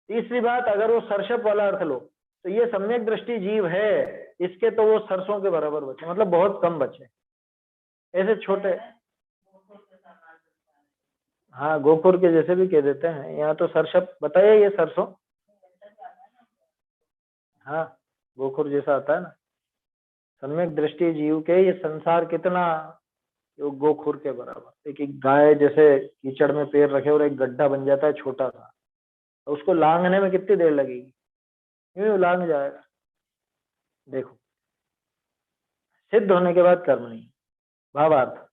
तीसरी बात, अगर वो सरसप वाला अर्थ लो तो ये सम्यक दृष्टि जीव है, इसके तो वो सरसों के बराबर बचे, मतलब बहुत कम बचे ऐसे छोटे। हाँ, गोपुर के जैसे भी कह देते हैं, यहाँ तो सरसप बताइए, ये सरसों। हाँ, गोखुर जैसा आता है ना। सम्यक दृष्टि जीव के ये संसार कितना, यो गोखुर के बराबर। एक गाय जैसे कीचड़ में पैर रखे और एक गड्ढा बन जाता है छोटा सा, तो उसको लांघने में कितनी देर लगेगी, यूं लांघ जाएगा। देखो, सिद्ध होने के बाद कर्म नहीं। भावार्थ,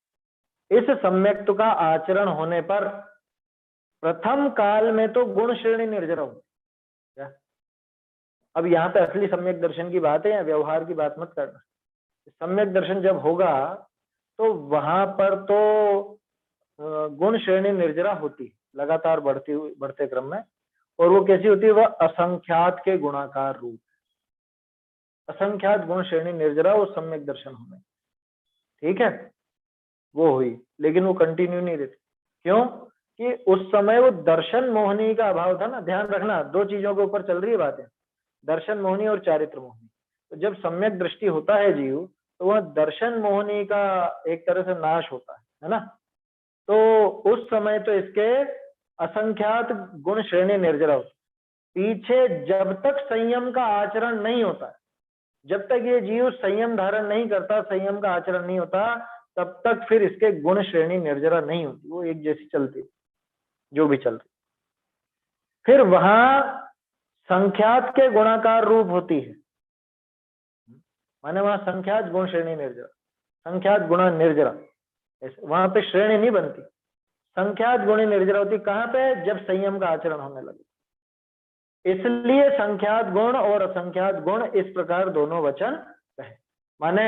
इस सम्यक्त्व का आचरण होने पर प्रथम काल में तो गुण श्रेणी निर्जरा होती है। अब यहाँ पे असली सम्यक दर्शन की बात है, या व्यवहार की बात मत करना। सम्यक दर्शन जब होगा तो वहां पर तो गुण श्रेणी निर्जरा होती, लगातार बढ़ते क्रम में। और वो कैसी होती है? वह असंख्यात के गुणाकार रूप, असंख्यात गुण श्रेणी निर्जरा वो सम्यक दर्शन होने। ठीक है, वो हुई, लेकिन वो कंटिन्यू नहीं रहती। क्यों? कि उस समय वो दर्शन मोहनी का अभाव था ना। ध्यान रखना, दो चीजों के ऊपर चल रही है बातें, दर्शन मोहनी और चारित्र मोहनी। तो जब सम्यक दृष्टि होता है जीव, तो वह दर्शन मोहनी का एक तरह से नाश होता है ना। तो उस समय तो इसके असंख्यात गुण श्रेणी निर्जरा होती। पीछे जब तक संयम का आचरण नहीं होता, जब तक ये जीव संयम धारण नहीं करता, संयम का आचरण नहीं होता, तब तक फिर इसके गुण श्रेणी निर्जरा नहीं होती, वो एक जैसी चलती, जो भी चलती। फिर वहां संख्यात के गुणाकार रूप होती है, माने वहां संख्यात गुण श्रेणी निर्जरा, संख्यात गुण निर्जरा, वहां पे श्रेणी नहीं बनती, संख्यात गुणी निर्जरा होती। कहां पे? जब संयम का आचरण होने लगे। इसलिए संख्यात गुण और असंख्यात गुण इस प्रकार दोनों वचन कहे। माने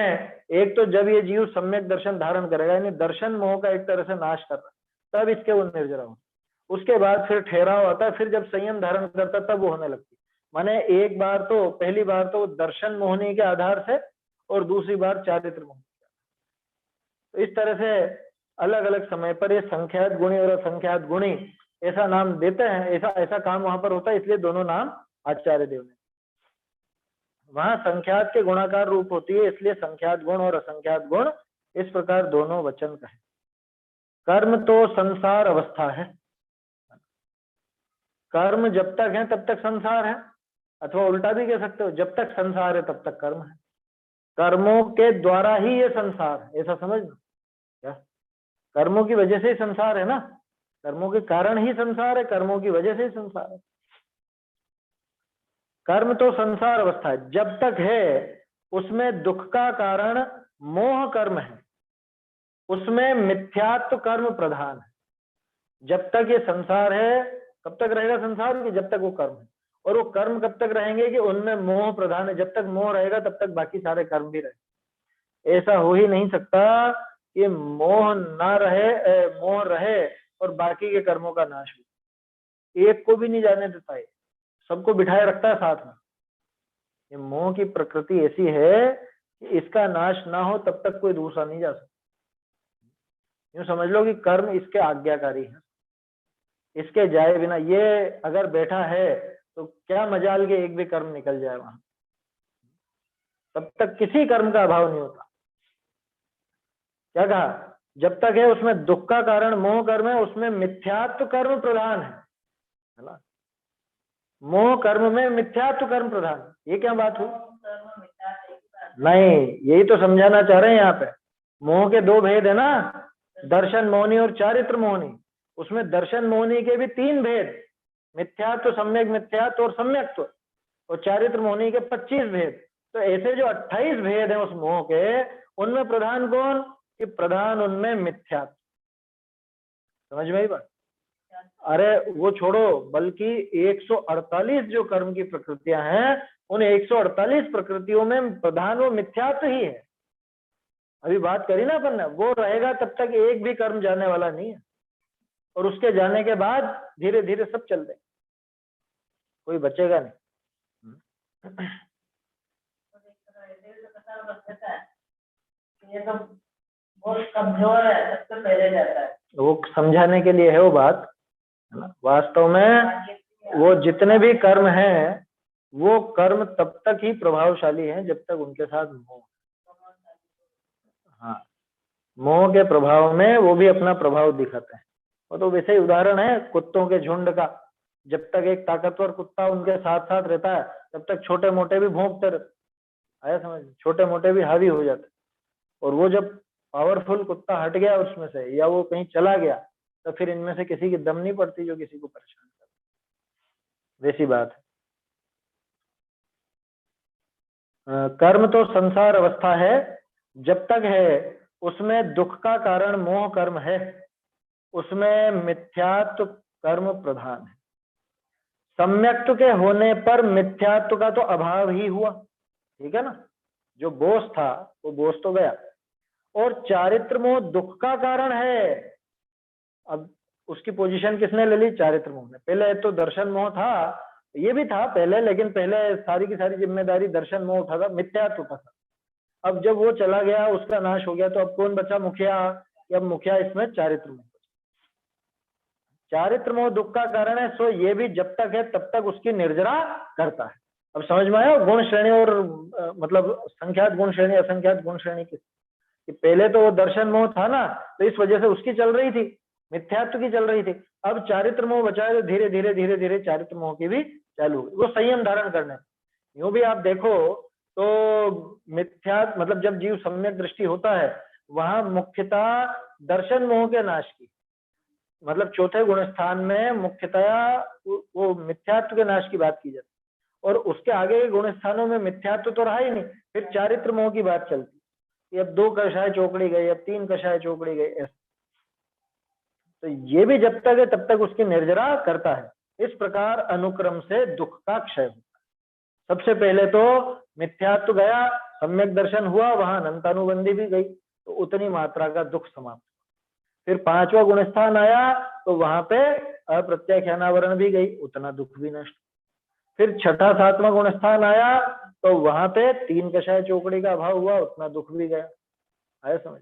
एक तो जब ये जीव सम्यक दर्शन धारण करेगा, यानी दर्शन मोह का एक तरह से नाश कर रहा, तब इसके वो निर्जरा हो। उसके बाद फिर ठहराव आता है, फिर जब संयम धारण करता तब वो होने लगती। माने एक बार तो, पहली बार तो दर्शन मोहनी के आधार से, और दूसरी बार चारित्र मोहनी। तो इस तरह से अलग अलग समय पर ये संख्यात गुणी और असंख्यात गुणी ऐसा नाम देते हैं। ऐसा ऐसा काम वहां पर होता है, इसलिए दोनों नाम आचार्य देव ने। वहां संख्यात के गुणाकार रूप होती है, इसलिए संख्यात गुण और असंख्यात गुण, इस प्रकार दोनों वचन कहे। कर्म तो संसार अवस्था है, कर्म जब तक है तब तक संसार है, अथवा उल्टा भी कह सकते हो, जब तक संसार है तब तक कर्म है। कर्मों के द्वारा ही ये संसार है, ऐसा समझना। क्या? कर्मों की वजह से ही संसार है ना, कर्मों के कारण ही संसार है, कर्मों की वजह से ही संसार है। कर्म तो संसार अवस्था है, जब तक है उसमें दुख का कारण मोह कर्म है, उसमें मिथ्यात्व कर्म प्रधान है। जब तक ये संसार है, कब तक रहेगा संसार? कि जब तक वो कर्म है। और वो कर्म कब तक रहेंगे? कि उनमें मोह प्रधान है। जब तक मोह रहेगा तब तक बाकी सारे कर्म भी रहे। ऐसा हो ही नहीं सकता कि मोह ना रहे, मोह रहे और बाकी के कर्मों का नाश हो। एक को भी नहीं जाने देता है, सबको बिठाए रखता है साथ में। ये मोह की प्रकृति ऐसी है कि इसका नाश ना हो तब तक कोई दूसरा नहीं जा सकता। यूं समझ लो कि कर्म इसके आज्ञाकारी है, इसके जाए बिना ये अगर बैठा है तो क्या मजाल के एक भी कर्म निकल जाए वहां, तब तक किसी कर्म का अभाव नहीं होता। क्या कहा? जब तक है उसमें दुख का कारण मोह कर्म है, उसमें मिथ्यात्व कर्म प्रधान है ना। मोह कर्म में मिथ्यात्व कर्म प्रधान, ये क्या बात हुई? नहीं, यही तो समझाना चाह रहे हैं यहाँ पे। मोह के दो भेद है ना, दर्शन मोहनी और चारित्र मोहनी। उसमें दर्शन मोहनी के भी तीन भेद, मिथ्यात्व, सम्यक मिथ्यात्व और सम्यक्त्व, और चारित्र मोहनी के 25 भेद। तो ऐसे जो 28 भेद हैं उस मोह के, उनमें प्रधान कौन? कि प्रधान उनमें मिथ्यात्व। समझ में आई बात? अरे वो छोड़ो, बल्कि 148 जो कर्म की प्रकृतियां हैं, उन 148 प्रकृतियों में प्रधान वो मिथ्यात्व ही है। अभी बात करी ना अपन ने, वो रहेगा तब तक एक भी कर्म जाने वाला नहीं है, और उसके जाने के बाद धीरे धीरे सब चल देंगे, कोई बचेगा नहीं। ये तो बहुत कमजोर है, सबसे पहले जाता है। वो समझाने के लिए है वो बात, है ना। वास्तव में वो जितने भी कर्म हैं, वो कर्म तब तक ही प्रभावशाली हैं जब तक उनके साथ मोह। हाँ, मोह के प्रभाव में वो भी अपना प्रभाव दिखाते हैं। वो तो वैसे ही उदाहरण है कुत्तों के झुंड का। जब तक एक ताकतवर कुत्ता उनके साथ साथ रहता है, तब तक छोटे मोटे भी भौंकते रहते, आया समझ, छोटे मोटे भी हावी हो जाते। और वो जब पावरफुल कुत्ता हट गया उसमें से, या वो कहीं चला गया, तो फिर इनमें से किसी की दम नहीं पड़ती जो किसी को परेशान करे। वैसी बात है। कर्म तो संसार अवस्था है, जब तक है उसमें दुख का कारण मोह कर्म है, उसमें मिथ्यात्व कर्म प्रधान है। सम्यक्त्व के होने पर मिथ्यात्व का तो अभाव ही हुआ, ठीक है ना। जो बोझ था वो बोझ तो गया, और चारित्र मोह दुख का कारण है। अब उसकी पोजीशन किसने ले ली? चारित्र मोह ने। पहले तो दर्शन मोह था, ये भी था पहले, लेकिन पहले सारी की सारी जिम्मेदारी दर्शन मोह उठा था, मिथ्यात्व का था। अब जब वो चला गया, उसका नाश हो गया, तो अब कौन बचा? मुखिया। अब मुखिया इसमें चारित्र मोह। चारित्र मोह दुख का कारण है, सो ये भी जब तक है तब तक उसकी निर्जरा करता है। अब समझ में आया गुण श्रेणी और मतलब संख्यात गुण श्रेणी असंख्यात गुण श्रेणी की? कि पहले तो वो दर्शन मोह था ना, तो इस वजह से उसकी चल रही थी, मिथ्यात्व की चल रही थी। अब चारित्र मोह बचा है, तो धीरे धीरे धीरे धीरे चारित्र मोह की भी चालू हुई, वो संयम धारण करने। यूं भी आप देखो तो मिथ्या मतलब जब जीव सम्यक दृष्टि होता है, वहां मुख्यतः दर्शन मोह के नाश की, मतलब चौथे गुण स्थान में मुख्यतया वो मिथ्यात्व के नाश की बात की जाती, और उसके आगे के गुण स्थानों में मिथ्यात्व तो रहा ही नहीं, फिर चारित्र मोह की बात चलती। अब 2 कषाय चौकड़ी गई, अब 3 कषाय चौकड़ी गई, ऐसे। तो ये भी जब तक है तब तक उसकी निर्जरा करता है। इस प्रकार अनुक्रम से दुख का क्षय होता है। सबसे पहले तो मिथ्यात्व गया, सम्यक दर्शन हुआ, वहां अनंतानुबंधी भी गई, तो उतनी मात्रा का दुख समाप्त। फिर 5वां गुण स्थान आया, तो वहां पे अप्रत्याख्यानावरण भी गई, उतना दुख भी नष्ट। फिर 6ठा 7वां गुण स्थान आया, तो वहां पे 3 कषाय चौकड़ी का अभाव हुआ, उतना दुख भी गया, आया समझ।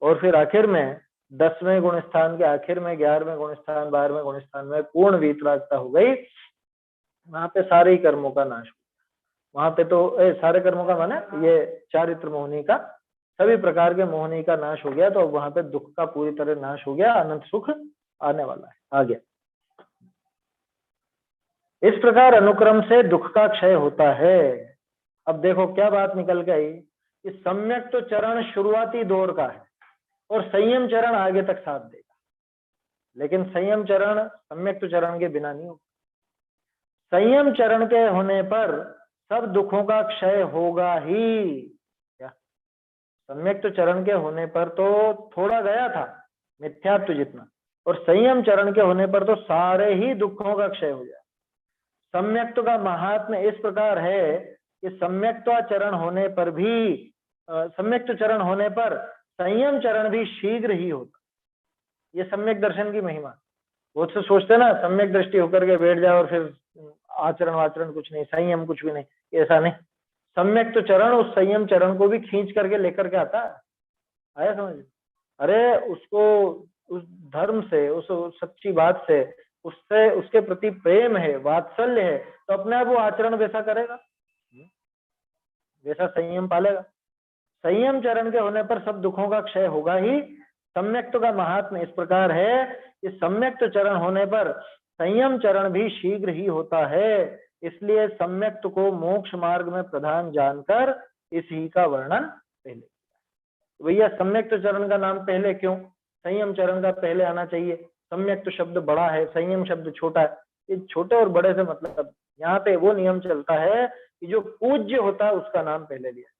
और फिर आखिर में 10वें गुण स्थान के आखिर में 11वें गुण स्थान 12वें गुण स्थान में पूर्ण वीतरागता हो गई, वहां पे सारे ही कर्मों का नाश हुआ। वहां पे तो सारे कर्मों का माने ये चारित्र मोहनी का, सभी प्रकार के मोहनी का नाश हो गया, तो वहां पे दुख का पूरी तरह नाश हो गया, अनंत सुख आने वाला है, आ गया। इस प्रकार अनुक्रम से दुख का क्षय होता है। अब देखो क्या बात निकल के आई कि सम्यक तो चरण शुरुआती दौर का है, और संयम चरण आगे तक साथ देगा, लेकिन संयम चरण सम्यक तो चरण के बिना नहीं होगा। संयम चरण के होने पर सब दुखों का क्षय होगा ही। क्या सम्यक तो चरण के होने पर तो थोड़ा गया था मिथ्यात्व जितना, और संयम चरण के होने पर तो सारे ही दुखों का क्षय हो जाए। सम्यक्त्व का महात्म्य इस प्रकार है कि सम्यक्त्व चरण होने पर भी सम्यक्त्व चरण होने पर संयम चरण भी शीघ्र ही होता। ये सम्यक दर्शन की महिमा। बहुत से सोचते ना सम्यक दृष्टि होकर के बैठ जाए और फिर आचरण वाचरण कुछ नहीं, संयम कुछ भी नहीं, ऐसा नहीं। सम्यक तो चरण उस संयम चरण को भी खींच करके लेकर के आता है, आया समझ। अरे उसको उस धर्म से, उस सच्ची बात से, उससे उसके प्रति प्रेम है, वात्सल्य है, तो अपने आप वो आचरण वैसा करेगा, वैसा संयम पालेगा। संयम चरण के होने पर सब दुखों का क्षय होगा ही। सम्यक्त्व का महात्म्य इस प्रकार है कि सम्यक्त्व चरण होने पर संयम चरण भी शीघ्र ही होता है, इसलिए सम्यक्त्व को मोक्ष मार्ग में प्रधान जानकर इसी का वर्णन पहले। भैया सम्यक्त्व चरण का नाम पहले क्यों? संयम चरण का पहले आना चाहिए। सम्यक्त्व शब्द बड़ा है, संयम शब्द छोटा है। ये छोटे और बड़े से मतलब यहाँ पे वो नियम चलता है कि जो पूज्य होता है उसका नाम पहले लिया,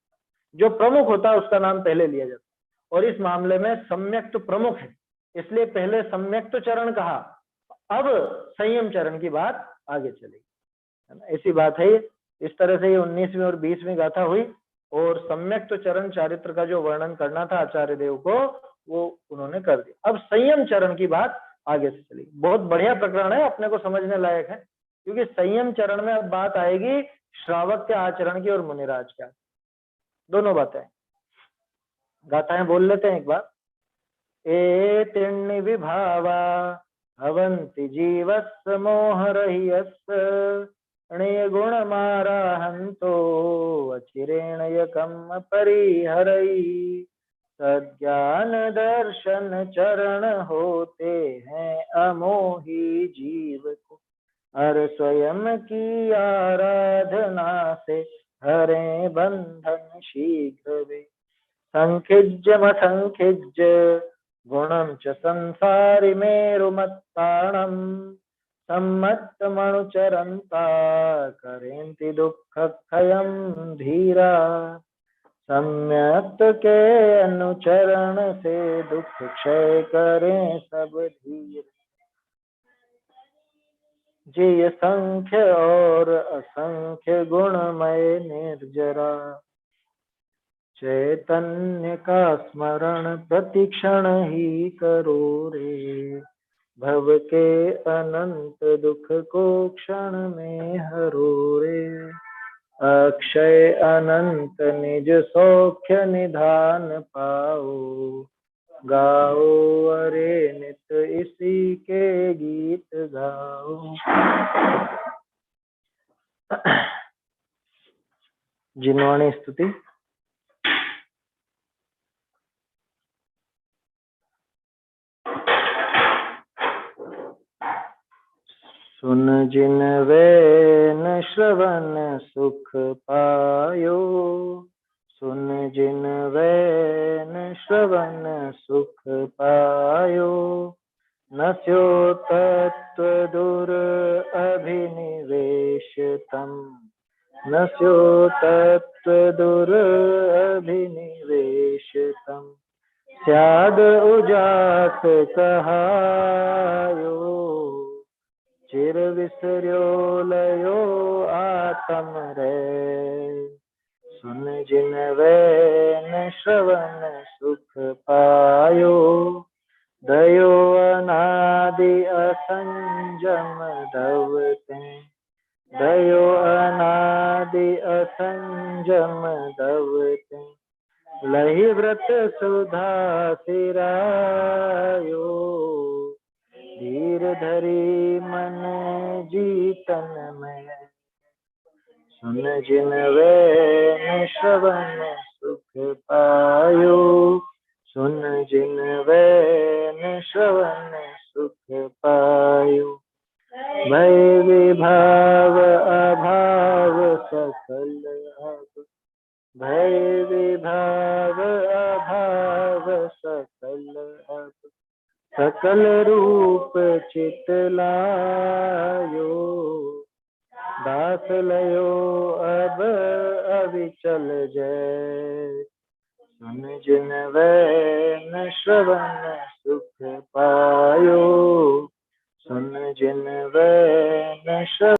जो प्रमुख होता है उसका नाम पहले लिया जाता है, और इस मामले में सम्यक्त्व प्रमुख है, इसलिए पहले सम्यक तो चरण कहा, अब संयम चरण की बात आगे चलेगी, है ना। ऐसी बात है। इस तरह से ये 19वीं और 20वीं गाथा हुई, और सम्यक तो चरण चारित्र का जो वर्णन करना था आचार्य देव को, वो उन्होंने कर दिया। अब संयम चरण की बात आगे से चलेगी। बहुत बढ़िया प्रकरण है, अपने को समझने लायक है, क्योंकि संयम चरण में अब बात आएगी श्रावक के आचरण की और मुनिराज के, दोनों बातें। गाथाएं बोल लेते हैं एक बार। ए तिण्णि विभावा भवन्ति जीवस्य मोहरहियस्य गुणमाराहन्तो अचिरेण यकम् परिहरै। सज्ञान दर्शन चरण होते हैं अमोही जीव को, हर स्वयं की आराधना से हरे बंधन शीघ्र वे। संखिज्यमसंखिज्य गुणं च संसारि मेरुमत्ताणम् सम्मत्तमनुचरन्ता करेन्ति दुःखक्षयं धीरा। सम्यक्त के अनुचरण से दुख क्षय करें सब धीर। जिय संख्य और असंख्य गुणमय निर्जरा, चैतन्य का स्मरण प्रतिक्षण ही करो रे। भव के अनंत दुख को क्षण में हरो रे। अक्षय अनंत निज सौख्य निधान पाओ, गाओ अरे नित इसी के गीत गाओ। जिनवाणी स्तुति। सुन जिन वैन श्रवण सुख पायो, सुन जिन वैन श्रवण सुख पायो। नस्यो तत्व दुर अभिनिवेशतम, नस्यो तत्व दुर अभिनिवेशतम। स्याद उजास कहायो, चिर विसर्यो लयो आत्म रे। सुन जिन वैन श्रवण सुख पायो, दयो अनादि असंजम दवते। दयो अनादि असंजम दवते। लहि व्रत सुधा सिरायो, धीर धरी मन जीतन में। सुन जिन वैन श्रवण सुख पायो, सुन जिन वैन श्रवण सुख पायो। भय विभाव अभाव सकल अब, भय विभाव अभाव सकल अब। सकल रूप चितलायो, दास लयो अब अविचल जय। सुन जिन वैन श्रवण सुख पायो, सुन जिन वैन श्रवण